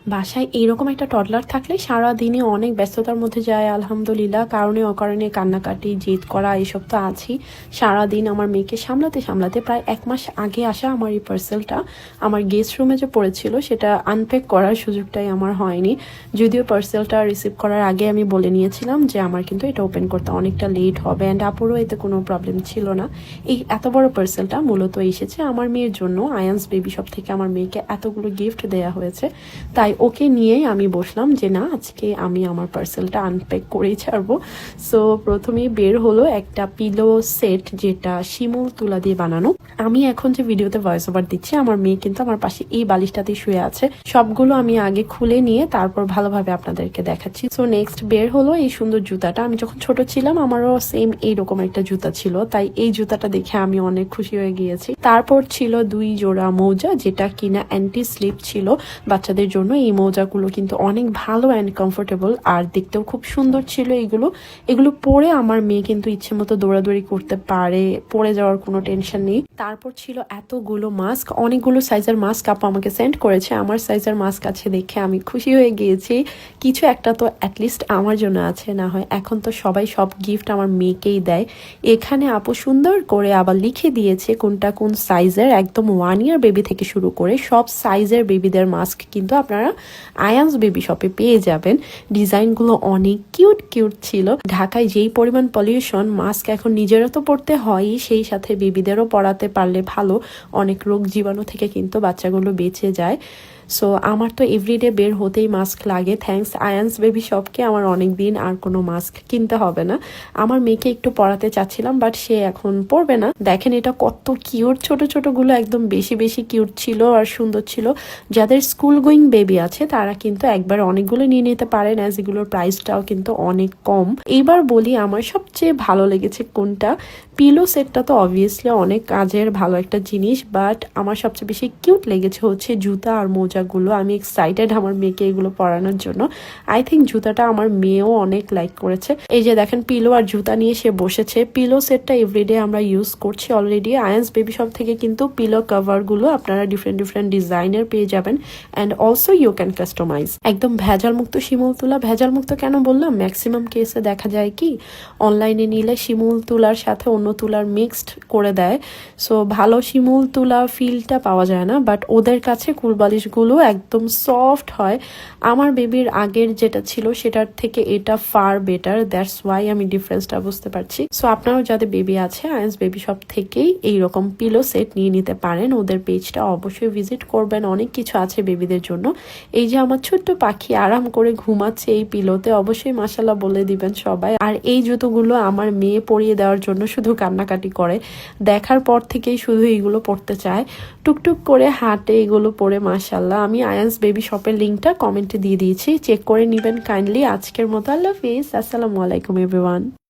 বাসায় এরকম একটা টডলার থাকলে সারাদিনে অনেক ব্যস্ততার মধ্যে যায় আলহামদুলিল্লাহ। কারণে অকারণে কান্নাকাটি, জেদ করা এসব তো আছেই। সারাদিন আমার মেয়েকে সামলাতে সামলাতে প্রায় 1 মাস আগে আসা আমার এই পার্সেলটা আমার গেস্ট রুমে যে পড়েছিল সেটা আনপ্যাক করার সুযোগটাই আমার হয়নি। যদিও পার্সেলটা রিসিভ করার আগে আমি বলে নিয়েছিলাম যে আমার কিন্তু এটা ওপেন করতে অনেকটা লেট হবে, অ্যান্ড আপুরও এতে কোনো প্রবলেম ছিল না। এই এত বড় পার্সেলটা মূলত এসেছে আমার মেয়ের জন্য। আয়ান্স বেবি শপ থেকে আমার মেয়েকে এতগুলো গিফট দেওয়া হয়েছে, তাই ওকে নিয়েই আমি বসলাম যে না, আজকে আমি আমার পার্সেলটা আনপ্যাক করেই ছাড়বো। সো প্রথমেই বের হলো একটা পিলো সেট, যেটা শিমুল তুলা দিয়ে বানানো। আমি এখন যে ভিডিওতে ভয়েস ওভার দিচ্ছি, আমার মেয়ে কিন্তু আমার পাশে এই বালিশটাতেই শুয়ে আছে। সবগুলো আমি আগে খুলে নিয়ে তারপর ভালোভাবে আপনাদেরকে দেখাচ্ছি। সো নেক্সট বের হলো এই সুন্দর জুতাটা। আমি যখন ছোট ছিলাম আমারও সেম এইরকম একটা জুতা ছিল, তাই এই জুতাটা দেখে আমি অনেক খুশি হয়ে গিয়েছি। তারপর ছিল 2 জোড়া মোজা, যেটা কিনা অ্যান্টি স্লিপ ছিল বাচ্চাদের জন্য। এই মোজাগুলো কিন্তু অনেক ভালো অ্যান্ড কমফোর্টেবল, আর দেখতেও খুব সুন্দর ছিল। এগুলো পরে আমার মেয়ে কিন্তু ইচ্ছে মতো দৌড়াদৌড়ি করতে পারে, পরে যাওয়ার কোনো টেনশন নেই। তারপর ছিল এতগুলো মাস্ক, অনেকগুলো সাইজের মাস্ক আপু আমাকে সেন্ড করেছে। আমার সাইজের মাস্ক আছে দেখে আমি খুশি হয়ে গিয়েছি। কিছু একটা তো অ্যাটলিস্ট আমার জন্য আছে, না হয় এখন তো সবাই সব গিফট আমার মেয়েকেই দেয়। এখানে আপু সুন্দর করে আবার লিখে দিয়েছে কোনটা কোন সাইজের। একদম 1 ইয়ার বেবি থেকে শুরু করে সব সাইজের বেবিদের মাস্ক কিন্তু আপনারা আয়ান্স বেবি শপে পেয়ে যাবেন। ডিজাইনগুলো অনেক কিউট কিউট ছিল। ঢাকায় যেই পরিমাণ পলিউশন, মাস্ক এখন নিজেরও তো পড়তে হয়ই, সেই সাথে বেবিদেরও পরাতে পারলে ভালো। অনেক রোগ জীবাণু থেকে কিন্তু বাচ্চাগুলো বেঁচে যায়। সো আমার তো এভরিডে বের হতেই মাস্ক লাগে। থ্যাঙ্কস আয়ান্স বেবি শপকে, আমার অনেক দিন আর কোনো মাস্ক কিনতে হবে না। আমার মেয়েকে একটু পরাতে চাচ্ছিলাম, বাট সে এখন পরবে না। দেখেন এটা কত কিউট, ছোট ছোট গুলো একদম বেশি বেশি কিউট ছিল আর সুন্দর ছিল। যাদের স্কুল গোয়িং বেবি আছে তারা কিন্তু একবার অনেকগুলো নিয়ে নিতে পারেন, অ্যাজ এগুলোর প্রাইসটাও কিন্তু অনেক কম। এইবার বলি আমার সবচেয়ে ভালো লেগেছে কোনটা। পিলো সেটটা তো অবভিয়াসলি অনেক কাজের ভালো একটা জিনিস, বাট আমার সবচেয়ে বেশি কিউট লেগেছে হচ্ছে জুতা আর মোজাগুলো। আমি এক্সাইটেড আমার মেয়েকে এগুলো পরানোর জন্য। আই থিঙ্ক জুতাটা আমার মেয়েও অনেক লাইক করেছে। এই যে দেখেন পিলো আর জুতা নিয়ে সে বসেছে। পিলো সেটটা এভরিডে আমরা ইউজ করছি অলরেডি। আয়ান্স বেবি শপ থেকে কিন্তু পিলো কভারগুলো আপনারা ডিফারেন্ট ডিফারেন্ট ডিজাইনের পেয়ে যাবেন, and also you can customise. একদম ভেজাল মুক্ত শিমুল তুলা। ভেজাল মুক্ত কেন বললাম, ম্যাক্সিমাম কেসে দেখা যায় কি অনলাইনে নিলে শিমুল তুলার সাথে অন্য তুলার মিক্সড করে দেয়। সো ভালো শিমুল তুলা ফিলটা পাওয়া যায় না, বাট ওদের কাছে কুলবালিশগুলো একদম সফট হয়। আমার বেবির আগের যেটা ছিল সেটার থেকে এটা ফার বেটার, দ্যাটস ওয়াই আমি ডিফারেন্সটা বুঝতে পারছি। সো আপনারাও যাদের বেবি আছে আয়ান্স বেবি শপ থেকেই এইরকম পিলো সেট নিয়ে নিতে পারেন। ওদের পেজটা অবশ্যই ভিজিট করবেন, অনেক কিছু আছে বেবিদের জন্য। এই যে আমার ছোট্ট পাখি আরাম করে ঘুমাচ্ছে এই পিলোতে, অবশ্যই মাশাআল্লাহ বলে দিবেন সবাই। আর এই জুতোগুলো আমার মেয়ে পরিয়ে দেওয়ার জন্য শুধু কান্নাকাটি করে, দেখার পর থেকেই শুধু এইগুলো পড়তে চায়। টুকটুক করে হাঁটে এগুলো পরে মাশাআল্লাহ। আমি আয়ান্স বেবি শপের লিঙ্কটা কমেন্টে দিয়ে দিয়েছি, চেক করে নেবেন কাইন্ডলি। আজকের মতো আল্লাহ হাফেজ, আসসালামু আলাইকুম এভরিওয়ান।